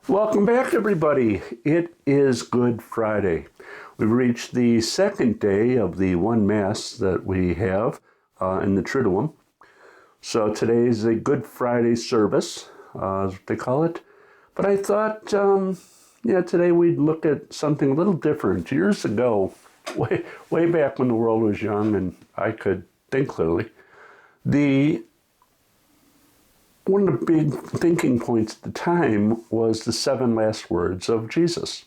Welcome back, everybody. It is Good Friday. We've reached the second day of the one Mass that we have in the Triduum. So today is a Good Friday service, as they call it. But I thought, today we'd look at something a little different. Years ago, way back when the world was young and I could think clearly, one of the big thinking points at the time was the 7 last words of Jesus.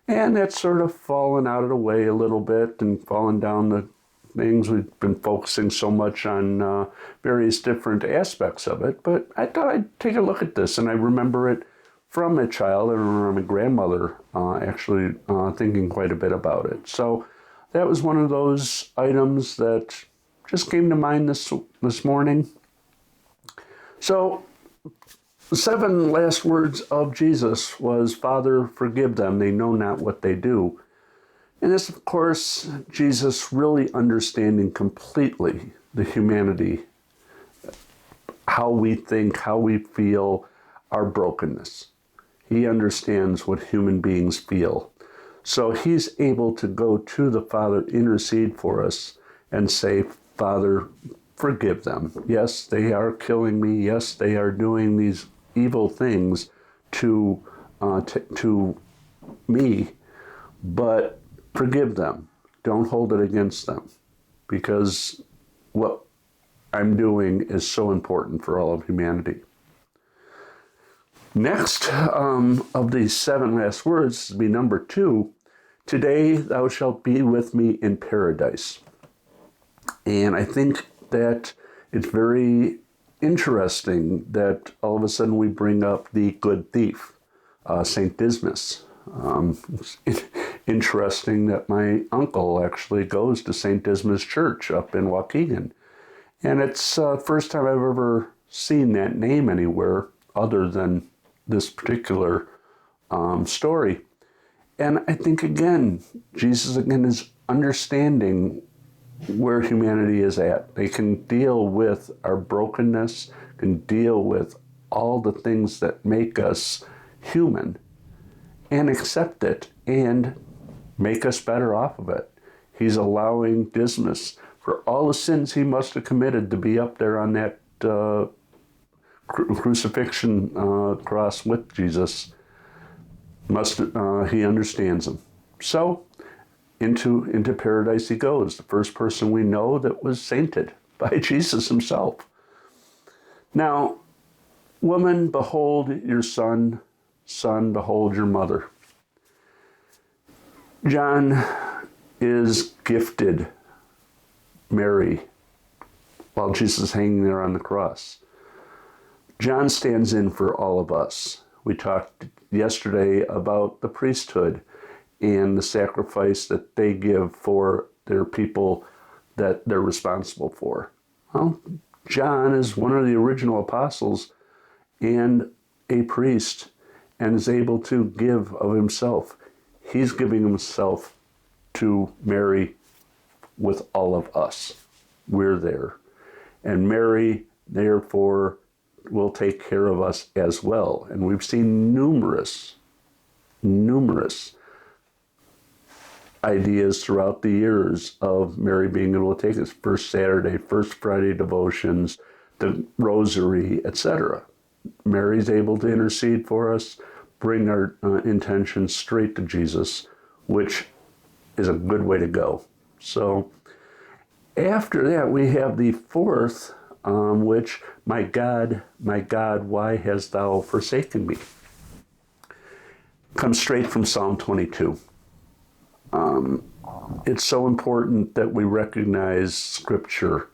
And that's sort of fallen out of the way a little bit and fallen down the things. We've been focusing so much on various different aspects of it. But I thought I'd take a look at this, and I remember it from a child. I remember my grandmother actually thinking quite a bit about it. So that was one of those items that just came to mind this morning. So, the 7 last words of Jesus was, "Father, forgive them, they know not what they do." And this, of course, Jesus really understanding completely the humanity, how we think, how we feel, our brokenness. He understands what human beings feel. So he's able to go to the Father, intercede for us, and say, "Father, forgive them. Yes, they are killing me. Yes, they are doing these evil things to me, but forgive them. Don't hold it against them, because what I'm doing is so important for all of humanity." Next of these 7 last words will be number 2. "Today thou shalt be with me in paradise." And I think that it's very interesting that all of a sudden we bring up the good thief, St. Dismas. It's interesting that my uncle actually goes to St. Dismas Church up in Waukegan. And it's the first time I've ever seen that name anywhere other than this particular story. And I think, again, Jesus, is understanding where humanity is at. They can deal with our brokenness, can deal with all the things that make us human, and accept it and make us better off of it. He's allowing Dismas, for all the sins he must have committed, to be up there on that crucifixion cross with Jesus. He understands him. So into paradise he goes, the first person we know that was sainted by Jesus himself. Now, "Woman, behold your son. Son, behold your mother." John is gifted Mary while Jesus is hanging there on the cross. John stands in for all of us. We talked yesterday about the priesthood and the sacrifice that they give for their people that they're responsible for. Well, John is one of the original apostles and a priest, and is able to give of himself. He's giving himself to Mary with all of us. We're there. And Mary, therefore, will take care of us as well. And we've seen numerous ideas throughout the years of Mary being able to take us. First Saturday, First Friday devotions, the Rosary, etc. Mary's able to intercede for us, bring our intentions straight to Jesus, which is a good way to go. So after that, we have the 4th, which, my God, why hast thou forsaken me?" Comes straight from Psalm 22. It's so important that we recognize Scripture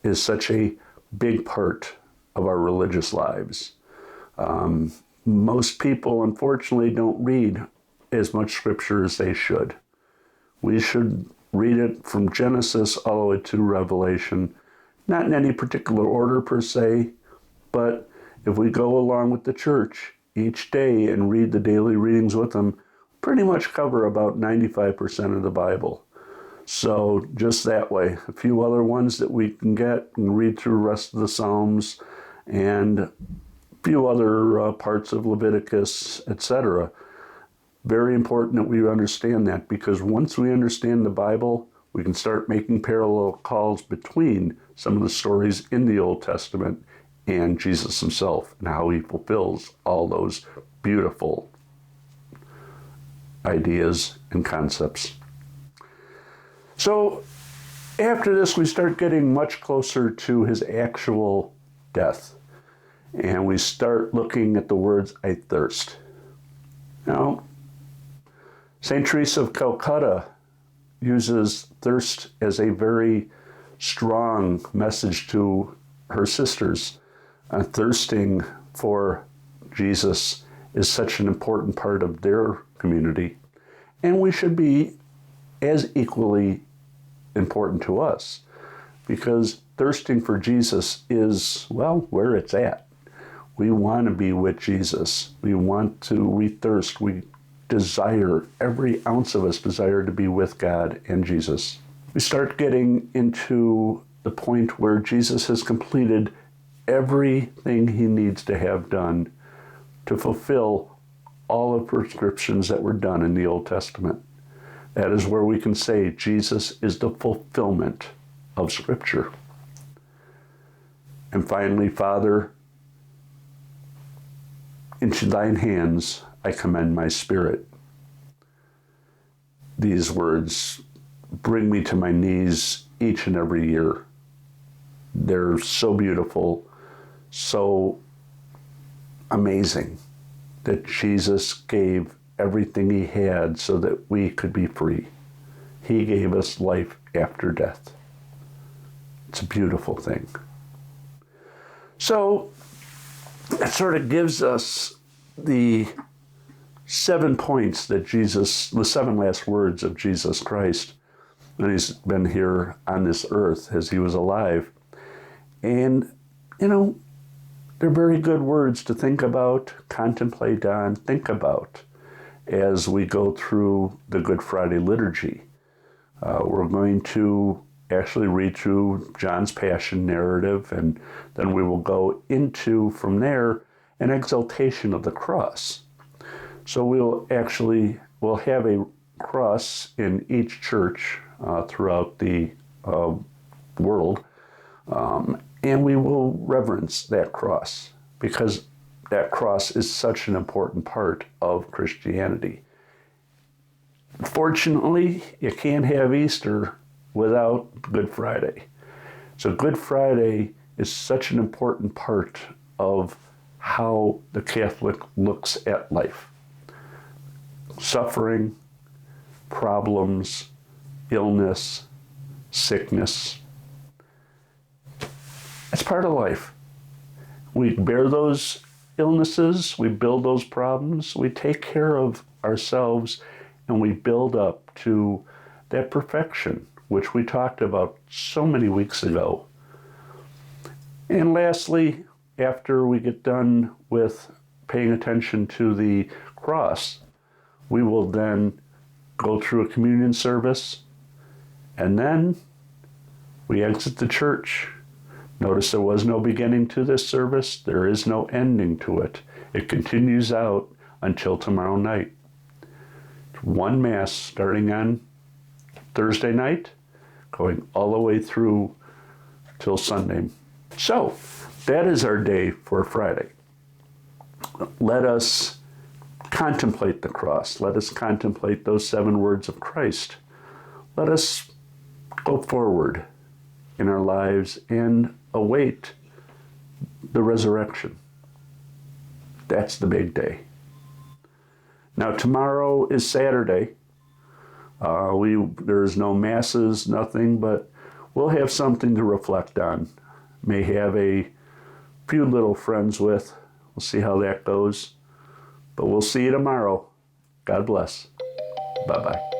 is such a big part of our religious lives. Most people, unfortunately, don't read as much Scripture as they should. We should read it from Genesis all the way to Revelation, not in any particular order per se, but if we go along with the church each day and read the daily readings with them, pretty much cover about 95% of the Bible. So just that way, a few other ones that we can get and read through the rest of the Psalms and few other parts of Leviticus, etc. Very important that we understand that, because once we understand the Bible, we can start making parallel calls between some of the stories in the Old Testament and Jesus himself and how he fulfills all those beautiful ideas and concepts. So after this, we start getting much closer to his actual death. And we start looking at the words, I thirst. Now, St. Teresa of Calcutta uses thirst as a very strong message to her sisters. Thirsting for Jesus is such an important part of their community, and we should be as equally important to us, because thirsting for Jesus is, well, where it's at. We want to be with Jesus. We thirst, we desire, every ounce of us desire to be with God and Jesus. We start getting into the point where Jesus has completed everything he needs to have done to fulfill all the prescriptions that were done in the Old Testament. That is where we can say Jesus is the fulfillment of Scripture. And finally, Father, into thine hands I commend my spirit. These words bring me to my knees each and every year. They're so beautiful, so amazing that Jesus gave everything he had so that we could be free. He gave us life after death. It's a beautiful thing. So it sort of gives us the 7 points that Jesus, the 7 last words of Jesus Christ when he's been here on this earth as he was alive. And, they're very good words to think about, contemplate on, think about as we go through the Good Friday liturgy. We're going to actually read through John's Passion narrative, and then we will go into, from there, an exaltation of the cross. So we'll have a cross in each church throughout the world, and we will reverence that cross, because that cross is such an important part of Christianity. Fortunately, you can't have Easter without Good Friday. So Good Friday is such an important part of how the Catholic looks at life. Suffering, problems, illness, sickness. It's part of life. We bear those illnesses, we build those problems, we take care of ourselves, and we build up to that perfection, which we talked about so many weeks ago. And lastly, after we get done with paying attention to the cross, we will then go through a communion service, and then we exit the church. Notice there was no beginning to this service. There is no ending to it. It continues out until tomorrow night. One Mass starting on Thursday night, going all the way through till Sunday. So, that is our day for Friday. Let us contemplate the cross. Let us contemplate those 7 words of Christ. Let us go forward in our lives and await the resurrection. That's the big day. Now, tomorrow is Saturday. There's no masses, nothing, but we'll have something to reflect on. May have a few little friends with. We'll see how that goes. But we'll see you tomorrow. God bless. Bye-bye.